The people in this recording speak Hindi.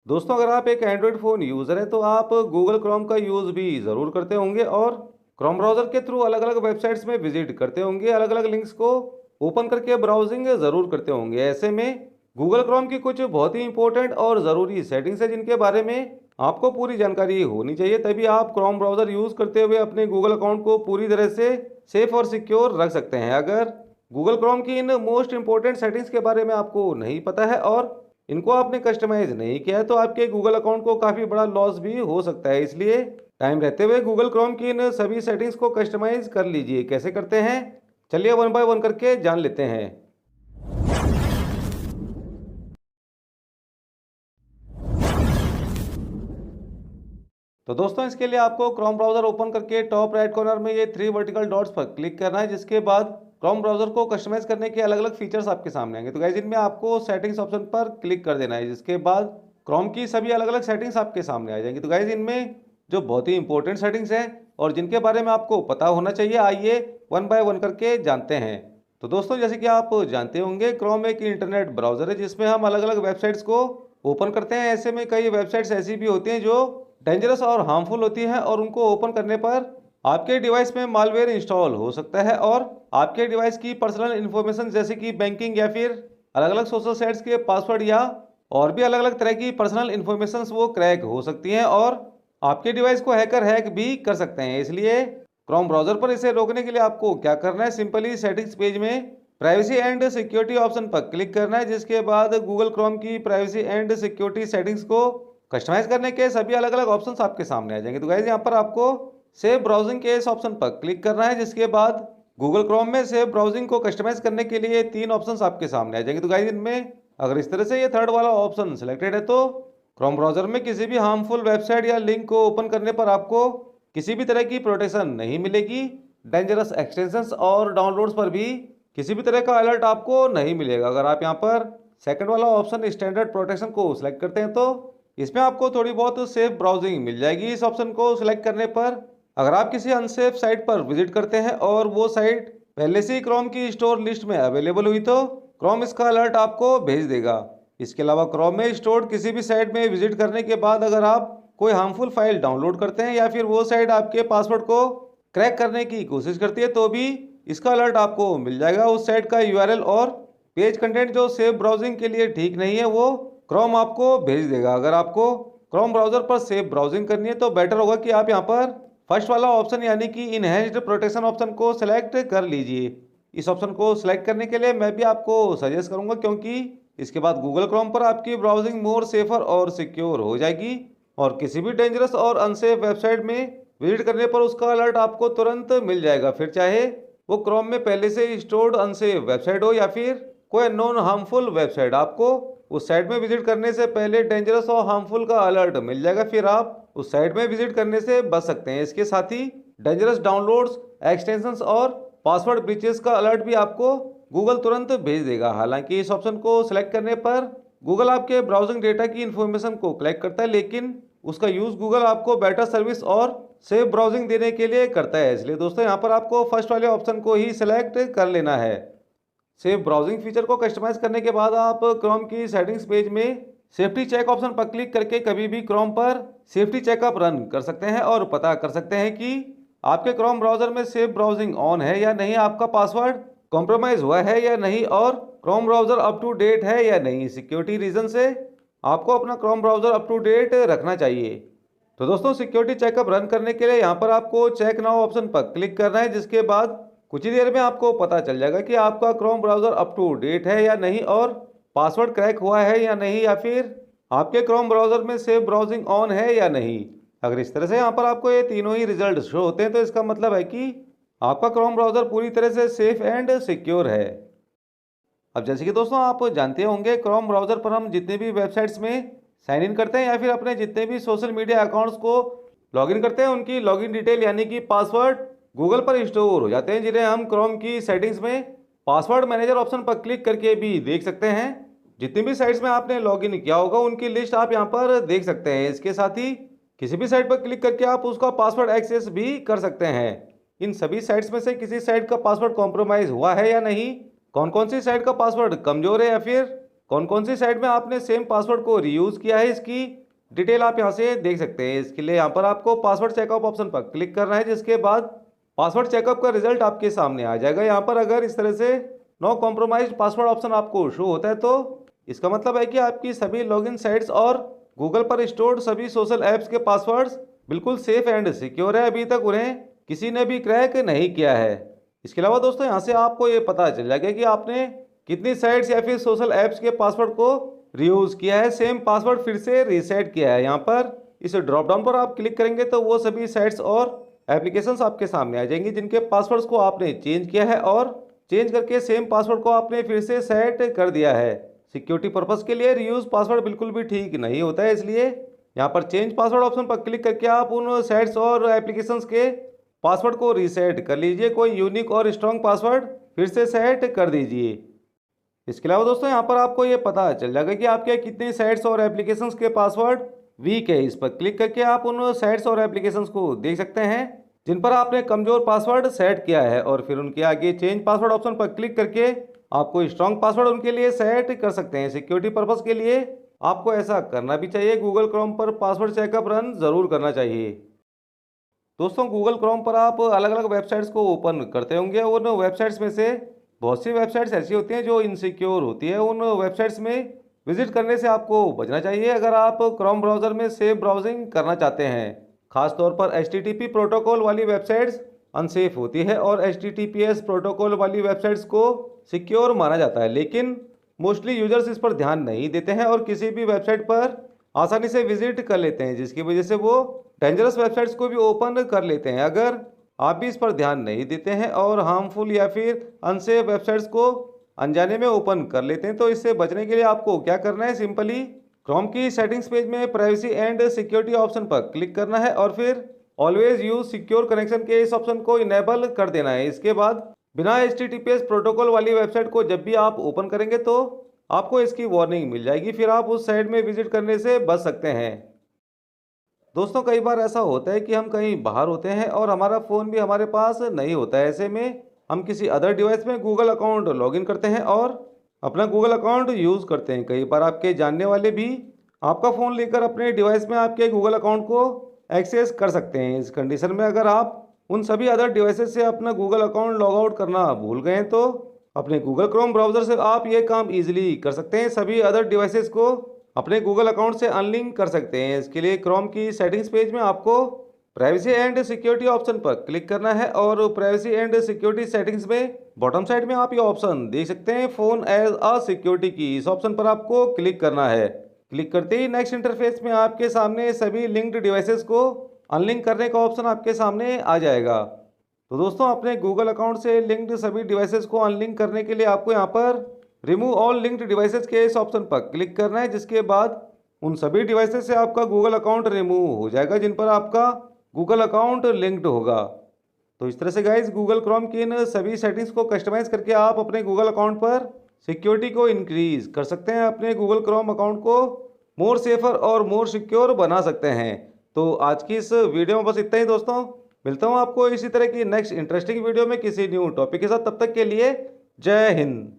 दोस्तों, अगर आप एक एंड्रॉयड फ़ोन यूज़र हैं तो आप गूगल क्रोम का यूज़ भी ज़रूर करते होंगे और क्रोम ब्राउज़र के थ्रू अलग-अलग वेबसाइट्स में विज़िट करते होंगे, अलग-अलग लिंक्स को ओपन करके ब्राउज़िंग ज़रूर करते होंगे। ऐसे में गूगल क्रोम की कुछ बहुत ही इंपॉर्टेंट और ज़रूरी सेटिंग्स हैं जिनके बारे में आपको पूरी जानकारी होनी चाहिए, तभी आप क्रोम ब्राउज़र यूज़ करते हुए अपने गूगल अकाउंट को पूरी तरह से सेफ़ और सिक्योर रख सकते हैं। अगर गूगल क्रोम की इन मोस्ट इंपॉर्टेंट सेटिंग्स के बारे में आपको नहीं पता है और इनको आपने कस्टमाइज नहीं किया है तो आपके गूगल अकाउंट को काफ़ी बड़ा लॉस भी हो सकता है। इसलिए टाइम रहते हुए गूगल क्रोम की इन सभी सेटिंग्स को कस्टमाइज कर लीजिए। कैसे करते हैं, चलिए वन बाय वन करके जान लेते हैं। तो दोस्तों, इसके लिए आपको क्रोम ब्राउज़र ओपन करके टॉप राइट कॉर्नर में ये 3 वर्टिकल डॉट्स पर क्लिक करना है, जिसके बाद क्रोम ब्राउज़र को कस्टमाइज करने के अलग-अलग फीचर्स आपके सामने आएंगे। तो गाइस, इनमें आपको सेटिंग्स ऑप्शन पर क्लिक कर देना है, जिसके बाद क्रोम की सभी अलग-अलग सेटिंग्स आपके सामने आ जाएंगी। तो गाइस, इनमें जो बहुत ही इंपॉर्टेंट सेटिंग्स हैं और जिनके बारे में आपको पता होना चाहिए, आइए वन बाय वन करके जानते हैं। तो दोस्तों, जैसे कि आप जानते होंगे, क्रोम एक इंटरनेट ब्राउज़र है जिसमें हम अलग-अलग वेबसाइट्स को ओपन करते हैं। ऐसे में कई वेबसाइट्स ऐसी भी होती हैं जो डेंजरस और हार्मफुल होती हैं और उनको ओपन करने पर आपके डिवाइस में मालवेयर इंस्टॉल हो सकता है और आपके डिवाइस की पर्सनल इन्फॉर्मेशन जैसे कि बैंकिंग या फिर अलग अलग सोशल साइट्स के पासवर्ड या और भी अलग अलग तरह की पर्सनल इन्फॉर्मेशन वो क्रैक हो सकती हैं और आपके डिवाइस को हैकर हैक भी कर सकते हैं। इसलिए क्रोम ब्राउजर पर इसे रोकने के लिए आपको क्या करना है, सिंपली सेटिंग्स पेज में प्राइवेसी एंड सिक्योरिटी ऑप्शन पर क्लिक करना है, जिसके बाद गूगल क्रोम की प्राइवेसी एंड सिक्योरिटी सेटिंग्स को कस्टमाइज करने के सभी अलग अलग ऑप्शंस आपके सामने आ जाएंगे। तो गाइस, यहाँ पर आपको सेव ब्राउजिंग के इस ऑप्शन पर क्लिक करना है, जिसके बाद गूगल क्रोम में सेव ब्राउजिंग को कस्टमाइज करने के लिए 3 ऑप्शंस आपके सामने आ जाएंगे। तो गाइस, इनमें अगर इस तरह से ये थर्ड वाला ऑप्शन सिलेक्टेड है तो क्रोम ब्राउजर में किसी भी हार्मफुल वेबसाइट या लिंक को ओपन करने पर आपको किसी भी तरह की प्रोटेक्शन नहीं मिलेगी। डेंजरस एक्सटेंशंस और डाउनलोड्स पर भी किसी भी तरह का अलर्ट आपको नहीं मिलेगा। अगर आप यहाँ पर सेकंड वाला ऑप्शन स्टैंडर्ड प्रोटेक्शन को सिलेक्ट करते हैं तो इसमें आपको थोड़ी बहुत सेफ ब्राउजिंग मिल जाएगी। इस ऑप्शन को सिलेक्ट करने पर अगर आप किसी अनसेफ साइट पर विजिट करते हैं और वो साइट पहले से ही क्रोम की स्टोर लिस्ट में अवेलेबल हुई तो क्रोम इसका अलर्ट आपको भेज देगा। इसके अलावा क्रोम में स्टोर्ड किसी भी साइट में विजिट करने के बाद अगर आप कोई हार्मफुल फाइल डाउनलोड करते हैं या फिर वो साइट आपके पासवर्ड को क्रैक करने की कोशिश करती है तो भी इसका अलर्ट आपको मिल जाएगा। उस साइट का यूआरएल और पेज कंटेंट जो सेफ ब्राउजिंग के लिए ठीक नहीं है वो क्रोम आपको भेज देगा। अगर आपको क्रोम ब्राउजर पर सेफ ब्राउजिंग करनी है तो बेटर होगा कि आप यहाँ पर फर्स्ट वाला ऑप्शन यानी कि इनहेंस्ड प्रोटेक्शन ऑप्शन को सिलेक्ट कर लीजिए। इस ऑप्शन को सिलेक्ट करने के लिए मैं भी आपको सजेस्ट करूंगा, क्योंकि इसके बाद गूगल क्रोम पर आपकी ब्राउजिंग मोर सेफर और सिक्योर हो जाएगी और किसी भी डेंजरस और अनसेफ वेबसाइट में विजिट करने पर उसका अलर्ट आपको तुरंत मिल जाएगा, फिर चाहे वो क्रोम में पहले से स्टोर्ड अनसेफ वेबसाइट हो या फिर कोई नॉन हार्मफुल वेबसाइट। आपको उस साइट में विजिट करने से पहले डेंजरस और हार्मफुल का अलर्ट मिल जाएगा, फिर आप उस साइट में विजिट करने से बच सकते हैं। इसके साथ ही डेंजरस डाउनलोड्स, एक्सटेंशंस और पासवर्ड ब्रीचेस का अलर्ट भी आपको गूगल तुरंत भेज देगा। हालांकि इस ऑप्शन को सिलेक्ट करने पर गूगल आपके ब्राउजिंग डेटा की इंफॉर्मेशन को कलेक्ट करता है, लेकिन उसका यूज गूगल आपको बेटर सर्विस और सेफ ब्राउजिंग देने के लिए करता है। इसलिए दोस्तों, यहाँ पर आपको फर्स्ट वाले ऑप्शन को ही सिलेक्ट कर लेना है। सेफ ब्राउजिंग फीचर को कस्टमाइज करने के बाद आप क्रोम की सेटिंग्स पेज में सेफ्टी चेक ऑप्शन पर क्लिक करके कभी भी क्रोम पर सेफ्टी चेकअप रन कर सकते हैं और पता कर सकते हैं कि आपके क्रोम ब्राउजर में सेफ ब्राउजिंग ऑन है या नहीं, आपका पासवर्ड कॉम्प्रोमाइज हुआ है या नहीं और Chrome browser up to date है या नहीं। सिक्योरिटी रीजन से आपको अपना Chrome browser up to date रखना चाहिए। तो दोस्तों, सिक्योरिटी चेकअप रन करने के लिए यहाँ पर आपको चेक नाउ ऑप्शन पर क्लिक करना है, जिसके बाद कुछ ही देर में आपको पता चल जाएगा कि आपका Chrome browser up to date है या नहीं और पासवर्ड क्रैक हुआ है या नहीं, या फिर आपके क्रोम ब्राउजर में सेफ ब्राउजिंग ऑन है या नहीं। अगर इस तरह से यहाँ पर आपको ये तीनों ही रिजल्ट शो होते हैं तो इसका मतलब है कि आपका क्रोम ब्राउजर पूरी तरह से सेफ एंड सिक्योर है। अब जैसे कि दोस्तों आप जानते होंगे, क्रोम ब्राउजर पर हम जितने भी वेबसाइट्स में साइन इन करते हैं या फिर अपने जितने भी सोशल मीडिया अकाउंट्स को लॉगिन करते हैं उनकी लॉगिन डिटेल यानी कि पासवर्ड गूगल पर स्टोर हो जाते हैं, जिन्हें हम क्रोम की सेटिंग्स में पासवर्ड मैनेजर ऑप्शन पर क्लिक करके भी देख सकते हैं। जितनी भी साइट्स में आपने लॉगिन किया होगा उनकी लिस्ट आप यहाँ पर देख सकते हैं। इसके साथ ही किसी भी साइट पर क्लिक करके आप उसका पासवर्ड एक्सेस भी कर सकते हैं। इन सभी साइट्स में से किसी साइट का पासवर्ड कॉम्प्रोमाइज हुआ है या नहीं, कौन कौन सी साइट का पासवर्ड कमजोर है या फिर कौन कौन सी साइट में आपने सेम पासवर्ड को रीयूज किया है, इसकी डिटेल आप यहाँ से देख सकते हैं। इसके लिए यहाँ पर आपको पासवर्ड चेकअप ऑप्शन पर क्लिक करना है, जिसके बाद पासवर्ड चेकअप का रिजल्ट आपके सामने आ जाएगा। यहाँ पर अगर इस तरह से नो कॉम्प्रोमाइज्ड पासवर्ड ऑप्शन आपको शो होता है तो इसका मतलब है कि आपकी सभी लॉगिन साइट्स और गूगल पर स्टोर्ड सभी सोशल ऐप्स के पासवर्ड्स बिल्कुल सेफ एंड सिक्योर है, अभी तक उन्हें किसी ने भी क्रैक नहीं किया है। इसके अलावा दोस्तों यहाँ से आपको ये पता चल जाएगा कि आपने कितनी साइट्स या फिर सोशल ऐप्स के पासवर्ड को रीयूज किया है, सेम पासवर्ड फिर से रीसेट किया है। यहाँ पर इस ड्रॉप डाउन पर आप क्लिक करेंगे तो वो सभी साइट्स और एप्लीकेशंस आपके सामने आ जाएंगी जिनके पासवर्ड्स को आपने चेंज किया है और चेंज करके सेम पासवर्ड को आपने फिर से सेट कर दिया है। सिक्योरिटी पर्पस के लिए रीयूज पासवर्ड बिल्कुल भी ठीक नहीं होता है, इसलिए यहाँ पर चेंज पासवर्ड ऑप्शन पर क्लिक करके आप उन साइट्स और एप्लीकेशंस के पासवर्ड को रीसेट कर लीजिए। कोई यूनिक और स्ट्रॉन्ग पासवर्ड फिर से सेट कर दीजिए। इसके अलावा दोस्तों यहाँ पर आपको ये पता चल जाएगा कि आपके कितने साइट्स और एप्लीकेशंस के पासवर्ड वीक है। इस पर क्लिक करके आप उन साइट्स और एप्लीकेशंस को देख सकते हैं जिन पर आपने कमजोर पासवर्ड सेट किया है, और फिर उनके आगे चेंज पासवर्ड ऑप्शन पर क्लिक करके आपको स्ट्रॉन्ग पासवर्ड उनके लिए सेट कर सकते हैं। सिक्योरिटी पर्पस के लिए आपको ऐसा करना भी चाहिए। गूगल क्रोम पर पासवर्ड चेकअप रन जरूर करना चाहिए। दोस्तों गूगल क्रोम पर आप अलग अलग वेबसाइट्स को ओपन करते होंगे, उन वेबसाइट्स में से बहुत सी वेबसाइट्स ऐसी होती हैं जो इनसिक्योर होती है। उन वेबसाइट्स में विजिट करने से आपको बचना चाहिए अगर आप क्रोम ब्राउज़र में सेफ ब्राउजिंग करना चाहते हैं। खासतौर पर HTTP प्रोटोकॉल वाली वेबसाइट्स अनसेफ होती है और HTTPS प्रोटोकॉल वाली वेबसाइट्स को सिक्योर माना जाता है, लेकिन मोस्टली यूजर्स इस पर ध्यान नहीं देते हैं और किसी भी वेबसाइट पर आसानी से विजिट कर लेते हैं, जिसकी वजह से वो डेंजरस वेबसाइट्स को भी ओपन कर लेते हैं। अगर आप भी इस पर ध्यान नहीं देते हैं और हार्मफुल या फिर अनसेफ वेबसाइट्स को अनजाने में ओपन कर लेते हैं, तो इससे बचने के लिए आपको क्या करना है, सिंपली क्रोम की सेटिंग्स पेज में प्राइवेसी एंड सिक्योरिटी ऑप्शन पर क्लिक करना है और फिर ऑलवेज यूज सिक्योर कनेक्शन के इस ऑप्शन को इनेबल कर देना है। इसके बाद बिना HTTPS प्रोटोकॉल वाली वेबसाइट को जब भी आप ओपन करेंगे तो आपको इसकी वार्निंग मिल जाएगी, फिर आप उस साइट में विजिट करने से बच सकते हैं। दोस्तों कई बार ऐसा होता है कि हम कहीं बाहर होते हैं और हमारा फ़ोन भी हमारे पास नहीं होता है। ऐसे में हम किसी अदर डिवाइस में गूगल अकाउंट लॉगिन करते हैं और अपना गूगल अकाउंट यूज़ करते हैं। कई बार आपके जानने वाले भी आपका फ़ोन लेकर अपने डिवाइस में आपके गूगल अकाउंट को एक्सेस कर सकते हैं। इस कंडीशन में अगर आप उन सभी अदर डिवाइसेस से अपना गूगल अकाउंट लॉग आउट करना भूल गए हैं तो अपने गूगल क्रोम ब्राउज़र से आप ये काम ईजिली कर सकते हैं। सभी अदर डिवाइसेस को अपने गूगल अकाउंट से अनलिंक कर सकते हैं। इसके लिए क्रोम की सेटिंग्स पेज में आपको प्राइवेसी एंड सिक्योरिटी ऑप्शन पर क्लिक करना है और प्राइवेसी एंड सिक्योरिटी सेटिंग्स में बॉटम साइड में आप ये ऑप्शन देख सकते हैं, फोन एज अ सिक्योरिटी की। इस ऑप्शन पर आपको क्लिक करना है। क्लिक करते ही नेक्स्ट इंटरफेस में आपके सामने सभी लिंक्ड डिवाइसेस को अनलिंक करने का ऑप्शन आपके सामने आ जाएगा। तो दोस्तों अपने गूगल अकाउंट से लिंक्ड सभी डिवाइसेस को अनलिंक करने के लिए आपको यहाँ पर रिमूव ऑल लिंक्ड डिवाइसेस के इस ऑप्शन पर क्लिक करना है, जिसके बाद उन सभी डिवाइसेस से आपका गूगल अकाउंट रिमूव हो जाएगा जिन पर आपका गूगल अकाउंट लिंक्ड होगा। तो इस तरह से गाइज गूगल क्रोम की इन सभी सेटिंग्स को कस्टमाइज करके आप अपने गूगल अकाउंट पर सिक्योरिटी को इंक्रीज कर सकते हैं, अपने गूगल क्रोम अकाउंट को मोर सेफर और मोर सिक्योर बना सकते हैं। तो आज की इस वीडियो में बस इतना ही दोस्तों, मिलता हूँ आपको इसी तरह की नेक्स्ट इंटरेस्टिंग वीडियो में किसी न्यू टॉपिक के साथ। तब तक के लिए जय हिंद।